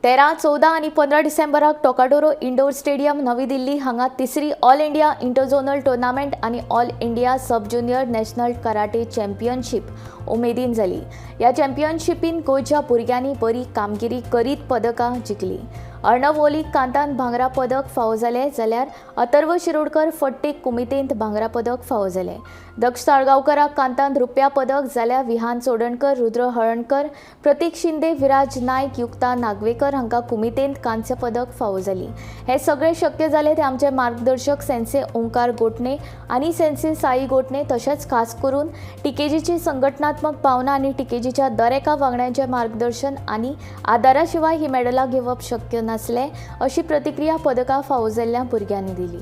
13, 14 आणि 15 डिसेंबराक टोकाडोरो indoor stadium नवी दिल्ली हांगा तिसरी ऑल इंडिया इंटरझोनल टुर्नामेंट आणि ऑल इंडिया सब ज्युनियर नॅशनल कराटे चॅम्पियनशीप उमेदीन जाली। ह्या चॅम्पियनशिपीन गोंयच्या भुरग्यांनी बरी कामगिरी करीत पदकां जिखली। अर्णव ओलीक कांतान भांगरा पदक फावो जालें, जाल्यार अथर्व शिरोडकर फट्टेक कुमितेंत भांगरा पदक फावो जालें। दक्ष साळगांवकाराक कांतान रुप्या पदक, जाल्यार विहान चोडणकर, रुद्र हळर्णकर, प्रतीक शिंदे, विराज नायक, युक्ता नागवेकर हांकां कुमितेंत कांस्य पदक फावो जाली। हे सगळे शक्य जाले ते आमचे मार्गदर्शक सेन्से ओंकार गोटणे आनी सेन्से साई गोटणे, तशेंच खास करून टिकेजीची संघटनात्मक भावना आनी टिकेजीच्या दरेका वांगड्यांचे मार्गदर्शन आनी आदारा शिवाय ही मेडलां घेवप शक्य नासलें, अशी प्रतिक्रिया पदकां फावो जाल्ल्या भुरग्यांनी दिली।